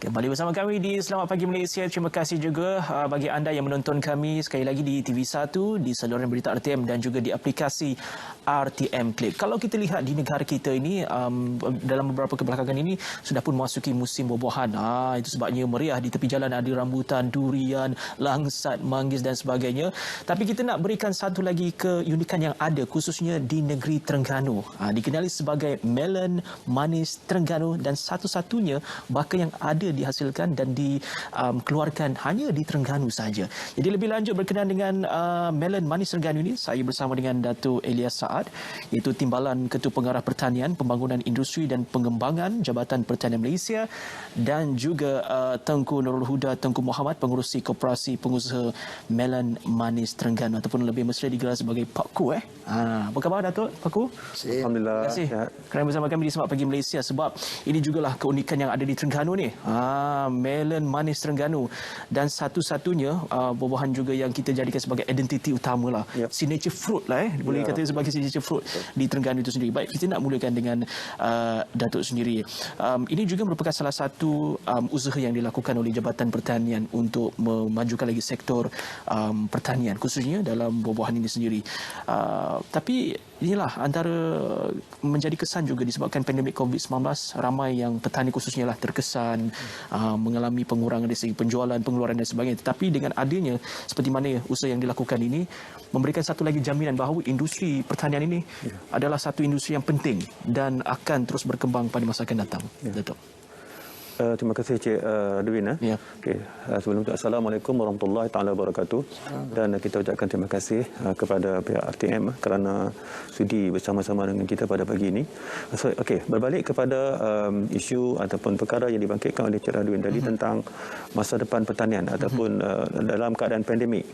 Kembali bersama kami di Selamat Pagi Malaysia. Terima kasih juga bagi anda yang menonton kami sekali lagi di TV1, di saluran berita RTM dan juga di aplikasi RTM Click. Kalau kita lihat di negara kita ini, dalam beberapa kebelakangan ini sudah pun memasuki musim buah-buahan. Itu sebabnya meriah di tepi jalan ada rambutan, durian, langsat, manggis dan sebagainya. Tapi kita nak berikan satu lagi keunikan yang ada khususnya di negeri Terengganu. Dikenali sebagai melon manis Terengganu dan satu-satunya bakal yang ada dihasilkan dan dikeluarkan hanya di Terengganu saja. Jadi lebih lanjut berkenaan dengan melon manis Terengganu ini, saya bersama dengan Datuk Elias Saad, iaitu Timbalan Ketua Pengarah Pertanian, Pembangunan Industri dan Pengembangan Jabatan Pertanian Malaysia, dan juga Tengku Nurul Huda Tengku Muhammad, Pengurusi Koperasi Pengusaha Melon Manis Terengganu, ataupun lebih mesra digelar sebagai Pak Ku. Apa khabar Datuk? Pak Ku? Alhamdulillah. Terima kasih kerana bersama kami di Selamat Pagi Malaysia, sebab ini jugalah keunikan yang ada di Terengganu ni. Melon manis Terengganu, dan satu-satunya buah-buahan juga yang kita jadikan sebagai identiti utama lah. Signature fruit lah, boleh kata sebagai signature fruit di Terengganu itu sendiri. Baik, kita nak mulakan dengan Datuk sendiri. Ini juga merupakan salah satu usaha yang dilakukan oleh Jabatan Pertanian untuk memajukan lagi sektor pertanian, khususnya dalam buah-buahan ini sendiri. Tapi inilah antara menjadi kesan juga disebabkan pandemik COVID-19, ramai yang petani khususnya lah terkesan mengalami pengurangan dari segi penjualan, pengeluaran dan sebagainya. Tetapi dengan adanya seperti mana usaha yang dilakukan ini memberikan satu lagi jaminan bahawa industri pertanian ini adalah satu industri yang penting dan akan terus berkembang pada masa akan datang. Datuk. Terima kasih Cik Dwin. Okay. Sebelum itu, Assalamualaikum warahmatullahi taala wabarakatuh. Dan kita ucapkan terima kasih kepada pihak RTM kerana sudi bersama-sama dengan kita pada pagi ini. Berbalik kepada isu ataupun perkara yang dibangkitkan oleh Cik Dwin tadi tentang masa depan pertanian ataupun dalam keadaan pandemik.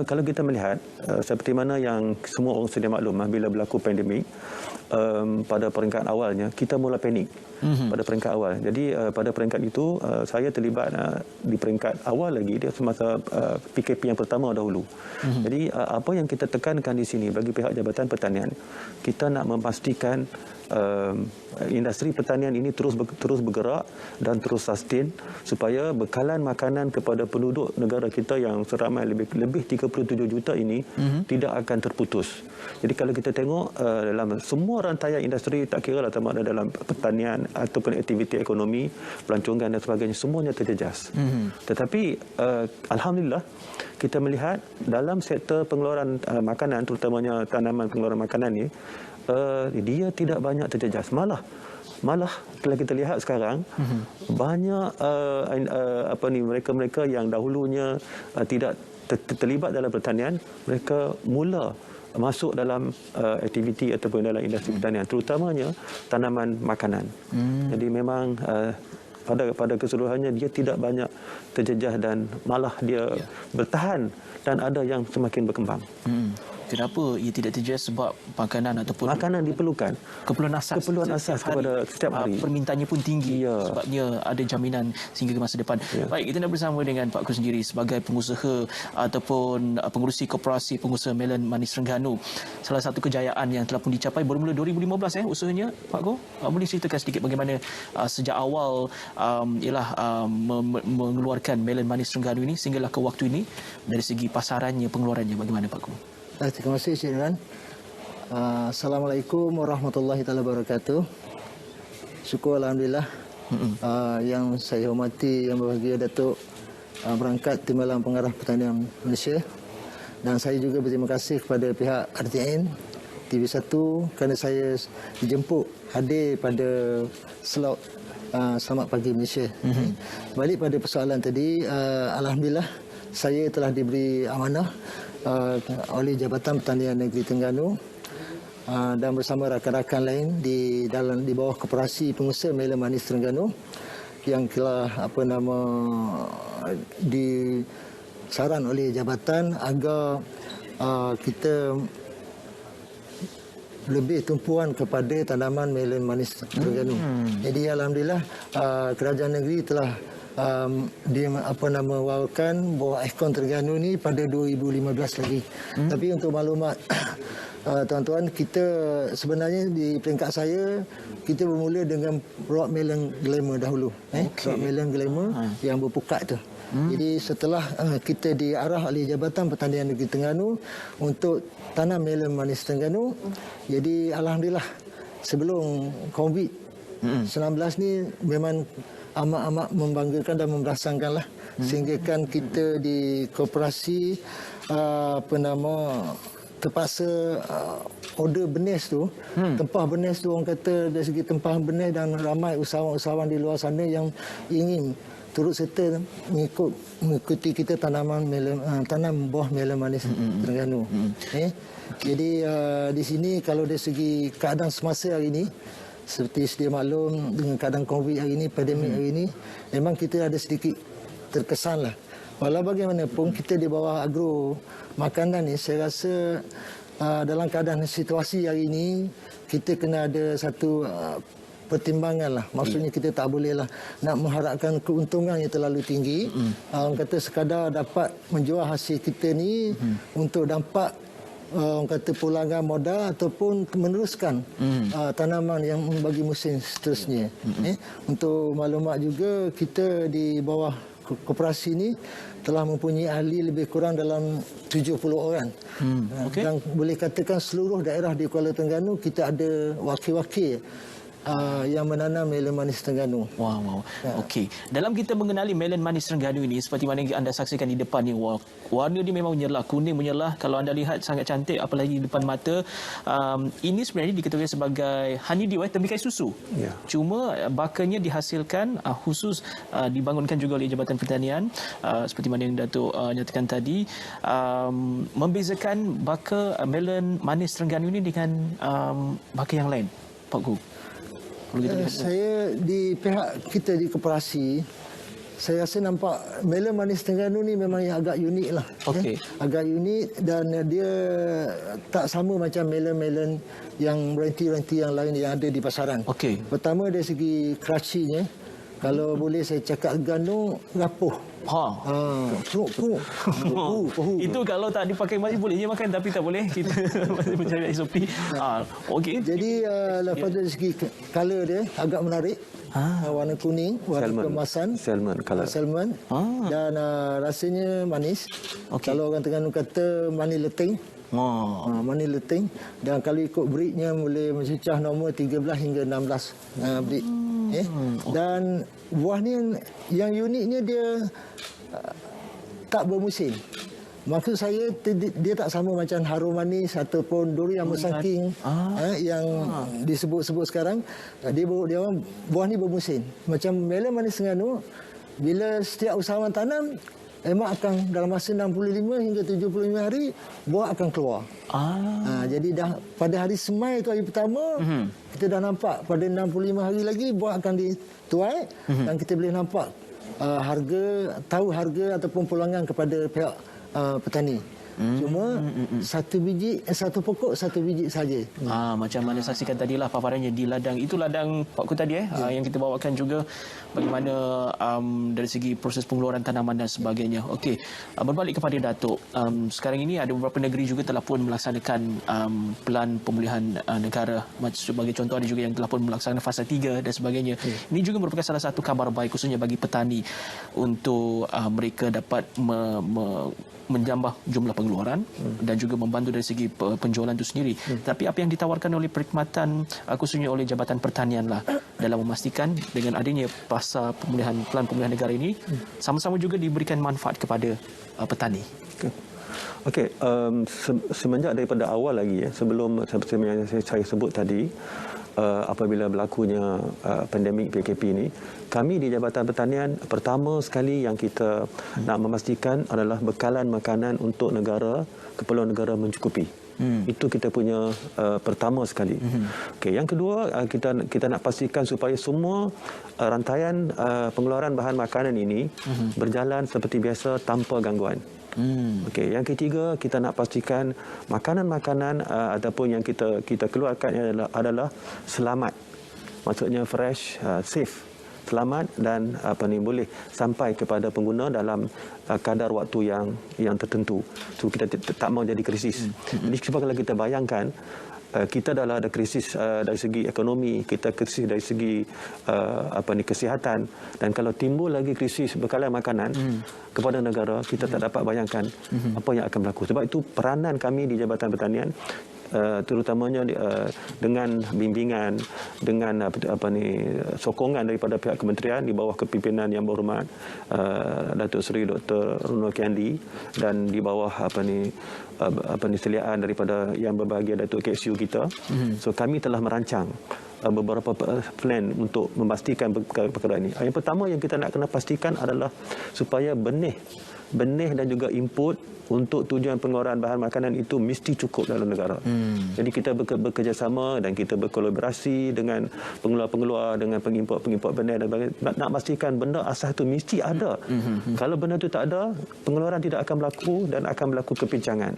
Kalau kita melihat seperti mana yang semua orang sedia maklum, bila berlaku pandemik, pada peringkat awalnya kita mula panik pada peringkat awal. Jadi pada peringkat itu saya terlibat di peringkat awal lagi, dia semasa PKP yang pertama dahulu. Jadi apa yang kita tekankan di sini bagi pihak Jabatan Pertanian, kita nak memastikan industri pertanian ini terus bergerak dan terus sustain supaya bekalan makanan kepada penduduk negara kita yang seramai lebih 37 juta ini tidak akan terputus. Jadi kalau kita tengok dalam semua rantaian industri, tak kira lah sama ada dalam pertanian ataupun aktiviti ekonomi, pelancongan dan sebagainya, semuanya terjejas. Tetapi alhamdulillah kita melihat dalam sektor pengeluaran makanan, terutamanya tanaman pengeluaran makanan ni, dia tidak banyak terjejas. Malah kalau kita lihat sekarang banyak mereka-mereka yang dahulunya tidak terlibat dalam pertanian, mereka mula masuk dalam aktiviti ataupun dalam industri pertanian, terutamanya tanaman makanan. Jadi memang pada keseluruhannya dia tidak banyak terjejas dan malah dia bertahan dan ada yang semakin berkembang. Kenapa ia tidak terjejas? Sebab makanan ataupun makanan diperlukan. Keperluan asas kepada setiap hari. Permintaannya pun tinggi. Sebabnya ada jaminan sehingga ke masa depan. Baik, kita nak bersama dengan Pak Ku sendiri sebagai pengusaha ataupun pengurusi koperasi pengusaha melon manis Terengganu. Salah satu kejayaan yang telah pun dicapai bermula 2015 usahanya, Pak Ku. Boleh ceritakan sedikit bagaimana sejak awal mengeluarkan melon manis Terengganu ini sehinggalah ke waktu ini, dari segi pasarannya, pengeluarannya bagaimana, Pak Ku? Terima kasih Cik Imran. Assalamualaikum warahmatullahi wabarakatuh. Syukur alhamdulillah. Yang saya hormati Yang Berbahagia Datuk Berangkat Timbalan Pengarah Pertanian Malaysia, dan saya juga berterima kasih kepada pihak RTN TV1 kerana saya dijemput hadir pada slot Selamat Pagi Malaysia. Balik pada persoalan tadi, alhamdulillah saya telah diberi amanah oleh Jabatan Pertanian Negeri Terengganu dan bersama rakan-rakan lain di bawah Koperasi Pengusaha Melon Manis Terengganu yang telah disaran oleh jabatan agar kita lebih tumpuan kepada tanaman melon manis Terengganu. Jadi alhamdulillah kerajaan negeri telah wawakan buah ekon Terengganu ni pada 2015 lagi. Tapi untuk maklumat tuan-tuan, kita sebenarnya di peringkat saya, kita bermula dengan Rock Melon Glamour dahulu. Rock Melon Glamour yang berpukat tu. Jadi setelah kita diarah oleh Jabatan Pertanian Negeri Terengganu untuk tanam melon manis Terengganu, jadi alhamdulillah sebelum COVID-19 ni memang amat-amat membanggakan dan memberasankanlah, sehingga kan kita di koperasi terpaksa order benih tu, tempah benih tu, orang kata dari segi tempah benih, dan ramai usahawan-usahawan di luar sana yang ingin turut serta mengikuti kita tanam buah melon manis Terengganu. Jadi di sini kalau dari segi keadaan semasa hari ini, seperti sedia maklum dengan keadaan COVID hari ini, pandemik hari ini, memang kita ada sedikit terkesan lah. Walau bagaimanapun kita di bawah agro makanan ni, saya rasa dalam keadaan situasi hari ini, kita kena ada satu pertimbangan lah. Maksudnya kita tak boleh lah nak mengharapkan keuntungan yang terlalu tinggi. Orang kata sekadar dapat menjual hasil kita ni untuk dampak orang kata pulangan modal ataupun meneruskan tanaman yang bagi musim seterusnya. Untuk maklumat juga, kita di bawah koperasi ini telah mempunyai ahli lebih kurang dalam 70 orang. Dan boleh katakan seluruh daerah di Kuala Terengganu kita ada wakil-wakil yang menanam melon manis Terengganu. Wow. Okey. Dalam kita mengenali melon manis Terengganu ini, seperti mana yang anda saksikan di depan ni, warna dia memang menyerlah, kuning menyerlah. Kalau anda lihat sangat cantik, apalagi di depan mata. Ini sebenarnya diketahui sebagai honeydew, temikai susu. Cuma bakanya dihasilkan khusus dibangunkan juga oleh Jabatan Pertanian, seperti mana yang Datuk nyatakan tadi, membezakan baka melon manis Terengganu ini dengan baka yang lain, Pak Gu. Saya di pihak kita di koperasi, saya rasa nampak melon manis Terengganu ni memang yang agak unik lah. Agak unik, dan dia tak sama macam melon-melon yang ranti-ranti yang lain yang ada di pasaran. Pertama dari segi crunchy-nya, kalau boleh saya cakap gandum rapuh. Itu kalau tak dipakai masih boleh je makan, tapi tak boleh, kita masih mencari SOP. Jadi lepas dari segi color dia agak menarik. Warna kuning, warna kemasan salmon color. Dan rasanya manis. Kalau orang Terengganu kata manis leteng. Manis leteng. Dan kalau ikut breednya boleh mencecah nombor 13 hingga 16 breed. Dan buah ni yang uniknya dia tak bermusim. Maksud saya dia tak sama macam harum manis ataupun durian musangking yang disebut-sebut sekarang. Dia buah ni bermusim. Macam melon manis Terengganu, bila setiap usahawan tanam, memang akan dalam masa 65 hingga 75 hari buah akan keluar. Jadi dah pada hari semai tu, hari pertama, kita dah nampak pada 65 hari lagi buah akan dituai, dan kita boleh nampak tahu harga ataupun pulangan kepada pihak petani. Cuma satu pokok satu biji saja. Macam mana saksikan tadilah paparannya di ladang. Itu ladang Pak Ku tadi yang kita bawakan juga bagaimana dari segi proses pengeluaran tanaman dan sebagainya. Okey, berbalik kepada Datuk. Sekarang ini ada beberapa negeri juga telah pun melaksanakan pelan pemulihan negara. Sebagai contoh, ada juga yang telah pun melaksanakan fasa 3 dan sebagainya. Ini juga merupakan salah satu kabar baik khususnya bagi petani untuk mereka dapat menjambah jumlah pengeluaran dan juga membantu dari segi penjualan itu sendiri. Tapi apa yang ditawarkan oleh perkhidmatan khususnya oleh Jabatan Pertanian lah dalam memastikan dengan adanya fasa pelan pemulihan negara ini sama-sama juga diberikan manfaat kepada petani. Semenjak daripada awal lagi, sebelum seperti yang saya sebut tadi, apabila berlakunya pandemik PKP ini, kami di Jabatan Pertanian pertama sekali yang kita nak memastikan adalah bekalan makanan untuk negara, keperluan negara mencukupi. Itu kita punya pertama sekali. Yang kedua, kita nak pastikan supaya semua rantaian pengeluaran bahan makanan ini berjalan seperti biasa tanpa gangguan. Yang ketiga, kita nak pastikan makanan-makanan ataupun yang kita keluarkan adalah selamat. Maksudnya fresh, safe. selamat dan boleh sampai kepada pengguna dalam kadar waktu yang tertentu. So kita tak mau jadi krisis. Jadi sebab kalau kita bayangkan kita dah ada krisis dari segi ekonomi, kita krisis dari segi kesihatan, dan kalau timbul lagi krisis bekalan makanan kepada negara, kita tak dapat bayangkan apa yang akan berlaku. Sebab itu peranan kami di Jabatan Pertanian, terutamanya dengan bimbingan, dengan sokongan daripada pihak kementerian di bawah kepimpinan Yang Berhormat Datuk Seri Dr. Ronald Kiandi, dan di bawah seliaan daripada Yang Berbahagia Datuk KSU kita. So kami telah merancang beberapa plan untuk memastikan perkara ini. Yang pertama yang kita nak kena pastikan adalah supaya benih dan juga input untuk tujuan pengeluaran bahan makanan itu mesti cukup dalam negara. Jadi kita bekerjasama dan kita berkolaborasi dengan pengeluar-pengeluar, dengan pengimport benih dan nak pastikan benda asas itu mesti ada. Kalau benda itu tak ada, pengeluaran tidak akan berlaku dan akan berlaku kepincangan.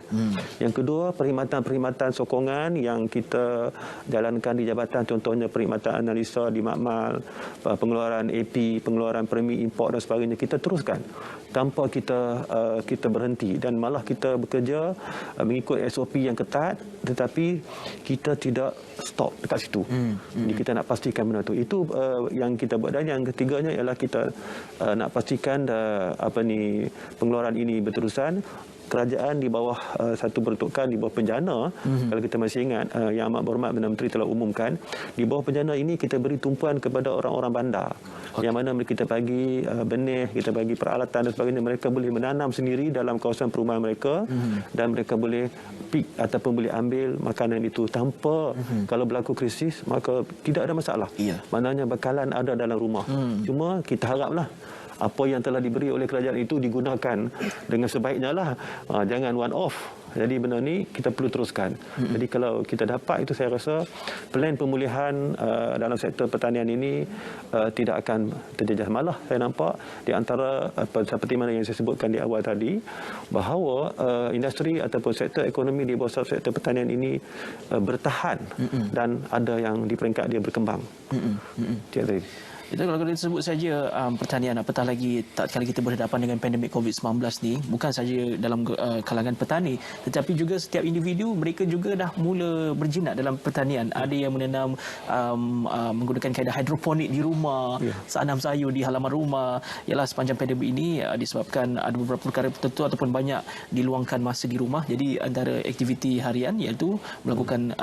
Yang kedua, perkhidmatan sokongan yang kita jalankan di jabatan, contohnya perkhidmatan analisa di makmal, pengeluaran AP, pengeluaran permit import dan sebagainya, kita teruskan tanpa kita berhenti, dan malah kita bekerja mengikut SOP yang ketat, tetapi kita tidak stop dekat situ. Jadi kita nak pastikan benda itu yang kita buat. Dan yang ketiganya ialah kita nak pastikan pengeluaran ini berterusan. Kerajaan di bawah satu peruntukan di bawah penjana, kalau kita masih ingat, Yang Amat Berhormat Perdana Menteri telah umumkan, di bawah penjana ini kita beri tumpuan kepada orang-orang bandar, yang mana kita bagi benih, kita bagi peralatan dan sebagainya. Mereka boleh menanam sendiri dalam kawasan perumahan mereka, dan mereka boleh pick ataupun boleh ambil makanan itu tanpa kalau berlaku krisis, maka tidak ada masalah. Maknanya bekalan ada dalam rumah. Cuma kita haraplah apa yang telah diberi oleh kerajaan itu digunakan dengan sebaiknya lah. Jangan one off. Jadi benda ni kita perlu teruskan. Jadi kalau kita dapat itu, saya rasa plan pemulihan dalam sektor pertanian ini tidak akan terjejas. Malah saya nampak di antara seperti mana yang saya sebutkan di awal tadi, bahawa industri ataupun sektor ekonomi di bawah sektor pertanian ini bertahan dan ada yang di peringkat dia berkembang. Itu kalau kita sebut saja pertanian, apatah lagi tak kala kita berhadapan dengan pandemik COVID-19 ni, bukan saja dalam kalangan petani, tetapi juga setiap individu, mereka juga dah mula berjinak dalam pertanian. Ada yang menanam menggunakan kaedah hidroponik di rumah, tanam sayur di halaman rumah. Ialah sepanjang pandemik ini disebabkan ada beberapa perkara tertentu ataupun banyak diluangkan masa di rumah. Jadi antara aktiviti harian iaitu melakukan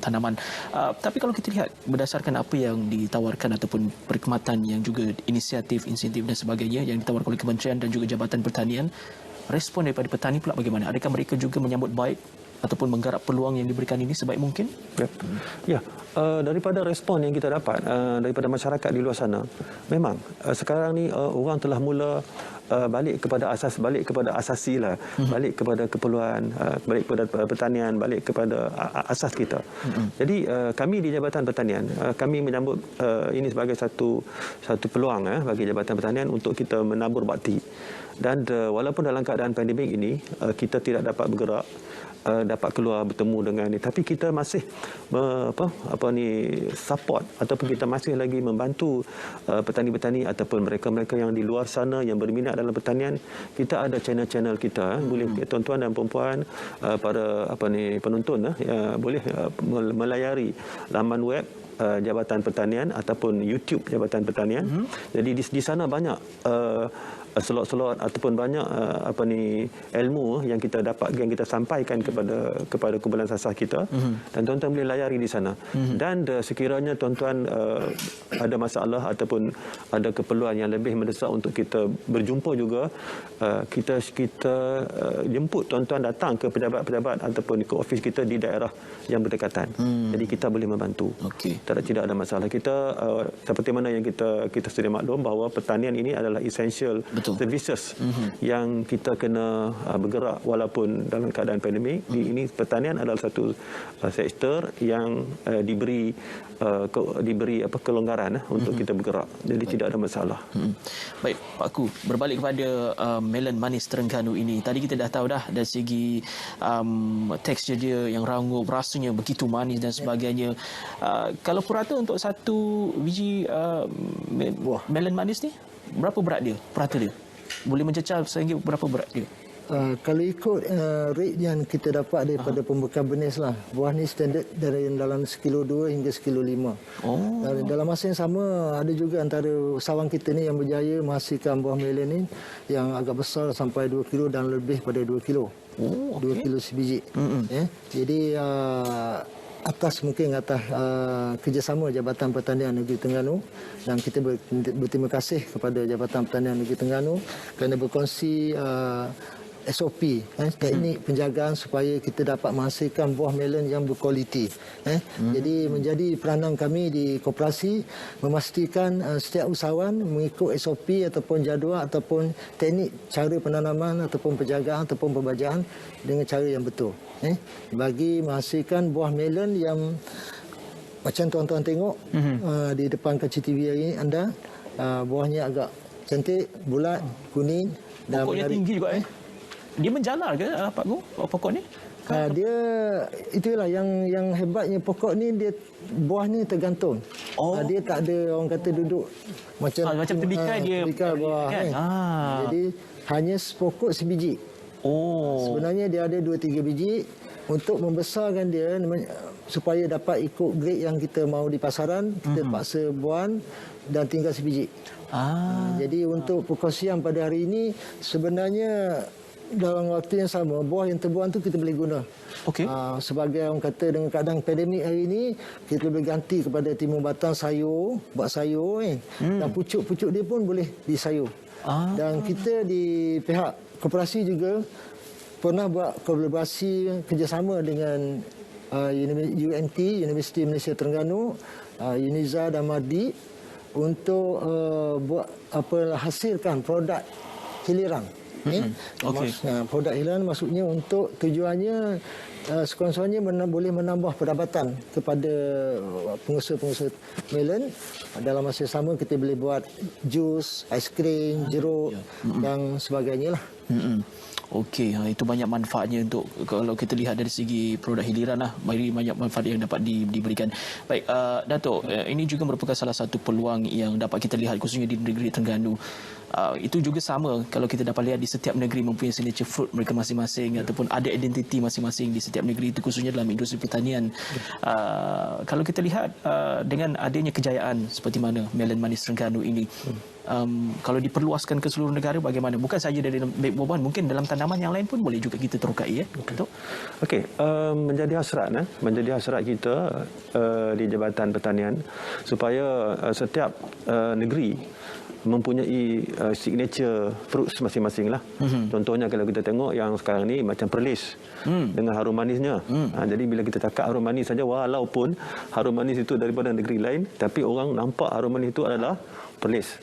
tanaman. Tapi kalau kita lihat berdasarkan apa yang ditawarkan ataupun yang juga inisiatif dan sebagainya yang ditawarkan oleh Kementerian dan juga Jabatan Pertanian, respon daripada petani pula bagaimana? Adakah mereka juga menyambut baik ataupun menggarap peluang yang diberikan ini sebaik mungkin? Daripada respon yang kita dapat daripada masyarakat di luar sana, memang sekarang ni orang telah mula balik kepada asasi lah, balik kepada keperluan, balik kepada pertanian, balik kepada asas kita. Jadi kami di Jabatan Pertanian, kami menyambut ini sebagai satu peluang bagi Jabatan Pertanian untuk kita menabur bakti. Dan walaupun dalam keadaan pandemik ini kita tidak dapat bergerak, dapat keluar bertemu dengan ni, tapi kita masih support ataupun kita masih lagi membantu petani-petani ataupun mereka-mereka yang di luar sana yang berminat dalam pertanian. Kita ada channel-channel kita, boleh tuan-tuan dan puan-puan, para penonton boleh melayari laman web Jabatan Pertanian ataupun YouTube Jabatan Pertanian. Jadi di sana banyak slot-slot ataupun banyak ilmu yang kita dapat, yang kita sampaikan kepada kumpulan sasah kita, dan tuan-tuan boleh layari di sana. Dan sekiranya tuan-tuan ada masalah ataupun ada keperluan yang lebih mendesak untuk kita berjumpa juga, kita jemput tuan-tuan datang ke pejabat-pejabat ataupun ke ofis kita di daerah yang berdekatan. Jadi kita boleh membantu. Tidak ada masalah. Kita seperti mana yang kita sedia maklum bahawa pertanian ini adalah essential services yang kita kena bergerak walaupun dalam keadaan pandemik. Ini pertanian adalah satu sektor yang diberi kelonggaran untuk kita bergerak. Jadi tidak ada masalah. Baik, Pak Ku, berbalik kepada melon manis Terengganu ini. Tadi kita dah tahu dah dari segi tekstur dia yang rangup, rasanya begitu manis dan sebagainya. Kalau purata untuk satu biji melon manis ni, berapa berat dia? Purata dia? Boleh mencecah sehingga berapa berat dia? Kalau ikut rate yang kita dapat daripada pembekal benis lah, buah ni standard dari dalam 1,2 kilo hingga 1,5 kilo. Dalam masa yang sama, ada juga antara usahawan kita ni yang berjaya menghasilkan buah melon ni yang agak besar sampai 2 kilo dan lebih pada 2 kilo. 2 kilo sebiji. Jadi atas kerjasama Jabatan Pertanian Negeri Terengganu, dan kita berterima kasih kepada Jabatan Pertanian Negeri Terengganu kerana berkongsi SOP, teknik penjagaan supaya kita dapat menghasilkan buah melon yang berkualiti. Jadi menjadi peranan kami di koperasi memastikan setiap usahawan mengikut SOP ataupun jadual ataupun teknik cara penanaman ataupun penjagaan ataupun pembajaan dengan cara yang betul. Bagi menghasilkan buah melon yang macam tuan-tuan tengok di depan kaca TV hari ini anda, buahnya agak cantik, bulat, kuning dan pokoknya menarik. Tinggi juga Dia menjalar ke Pak Gu, pokok ni? Dia itulah yang hebatnya pokok ni, dia buah ni tergantung. Dia tak ada orang kata duduk macam tebikai dia buah kan. Jadi hanya sepokok sebiji. Sebenarnya dia ada 2-3 biji. Untuk membesarkan dia supaya dapat ikut grade yang kita mahu di pasaran, kita paksa buahan dan tinggal sebiji. Jadi untuk perkongsian pada hari ini, sebenarnya dalam waktu yang sama, buah yang terbuang tu kita boleh guna. Sebagai orang kata dengan keadaan pandemik hari ini, kita boleh ganti kepada timun batang sayur, buat sayur dan pucuk-pucuk dia pun boleh disayur. Dan kita di pihak koperasi juga pernah buat kolaborasi kerjasama dengan UNT, Universiti Malaysia Terengganu, UNIZA dan MADI untuk hasilkan produk hiliran. Produk hiliran maksudnya untuk tujuannya sekurang-kurangnya boleh menambah pendapatan kepada pengusaha-pengusaha melon. Dalam masa sama kita boleh buat jus, aiskrim, jeruk dan sebagainya lah. Okey, itu banyak manfaatnya untuk kalau kita lihat dari segi produk hiliran lah, banyak manfaat yang dapat diberikan. Baik, Dato', ini juga merupakan salah satu peluang yang dapat kita lihat khususnya di negeri Terengganu. Itu juga sama kalau kita dapat lihat di setiap negeri mempunyai signature fruit mereka masing-masing ataupun ada identiti masing-masing di setiap negeri itu, khususnya dalam industri pertanian. Kalau kita lihat dengan adanya kejayaan seperti mana melon manis Terengganu ini, kalau diperluaskan ke seluruh negara bagaimana? Bukan saja dari buah-buahan, mungkin dalam tanaman yang lain pun boleh juga kita terokai menjadi hasrat kita di Jabatan Pertanian supaya setiap negeri mempunyai signature fruits masing-masing lah. Contohnya kalau kita tengok yang sekarang ni macam perlis dengan harum manisnya. Jadi bila kita cakap harum manis saja, walaupun harum manis itu daripada negeri lain, tapi orang nampak harum manis itu adalah perlis.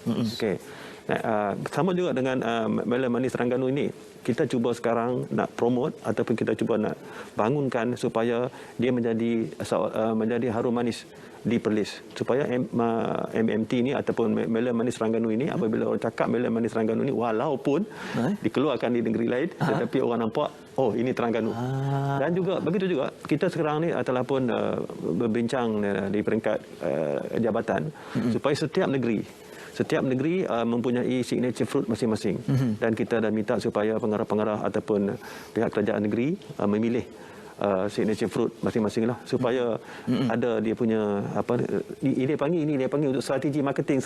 Sama juga dengan melon manis Terengganu ini. Kita cuba sekarang nak promote ataupun kita cuba nak bangunkan supaya dia menjadi harum manis di Perlis, supaya MMT ni ataupun melon manis Terengganu ini, apabila orang cakap melon manis Terengganu ini, walaupun dikeluarkan di negeri lain, tetapi orang nampak ini Terengganu. Dan juga begitu juga kita sekarang ni telah pun berbincang di peringkat jabatan supaya setiap negeri mempunyai signature fruit masing-masing. Dan kita dah minta supaya pengarah-pengarah ataupun pihak kerajaan negeri memilih signature fruit masing-masing lah, supaya ada dia punya ini dia panggil untuk strategi marketing,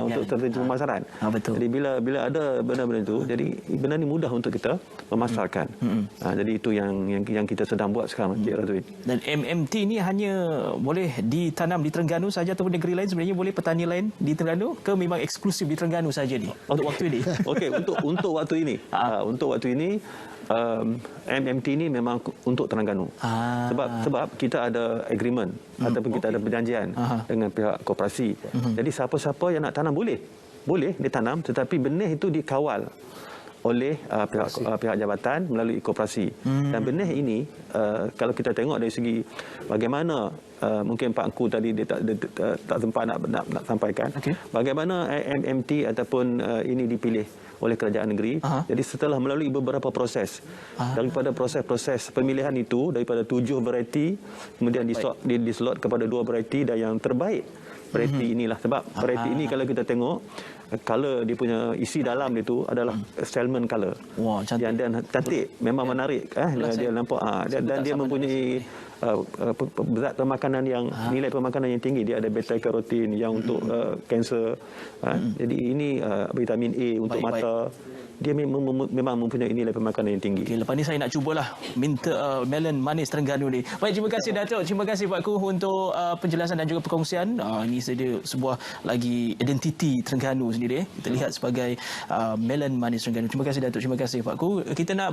untuk strategi pemasaran. Jadi bila ada benda-benda itu, jadi benda ni mudah untuk kita memasarkan. Jadi itu yang kita sedang buat sekarang, Cik Razwin. Dan MMT ni hanya boleh ditanam di Terengganu saja ataupun negeri lain? Sebenarnya boleh petani lain di Terengganu ke memang eksklusif di Terengganu saja ni untuk waktu ini? Untuk waktu ini. Untuk waktu ini MMT ni memang untuk Terengganu. Sebab kita ada agreement ataupun kita ada perjanjian dengan pihak koperasi. Jadi siapa-siapa yang nak tanam boleh ditanam, tetapi benih itu dikawal oleh pihak jabatan melalui koperasi. Dan benih ini kalau kita tengok dari segi bagaimana mungkin Pak Angku tadi dia tak sempat nak sampaikan bagaimana MMT ataupun ini dipilih oleh kerajaan negeri. Jadi setelah melalui beberapa proses, daripada proses-proses pemilihan itu, daripada 7 variety kemudian dislot kepada 2 variety, dan yang terbaik variety inilah. Sebab variety ini kalau kita tengok color dia punya isi dalam itu adalah salmon color. Wah, cantik. Dan cantik, memang menarik. Dia nampak dan dia mempunyai zat pemakanan yang nilai pemakanan yang tinggi. Dia ada beta carotene yang untuk kanser. Jadi ini vitamin A untuk mata. Dia memang mempunyai nilai pemakanan yang tinggi. Lepas ni saya nak cubalah minta melon manis Terengganu ni. Baik, terima kasih Datuk. Terima kasih Pak Ku untuk penjelasan dan juga perkongsian. Ini sebuah lagi identiti Terengganu sendiri. Kita lihat sebagai melon manis Terengganu. Terima kasih Datuk. Terima kasih Pak Ku. Kita nak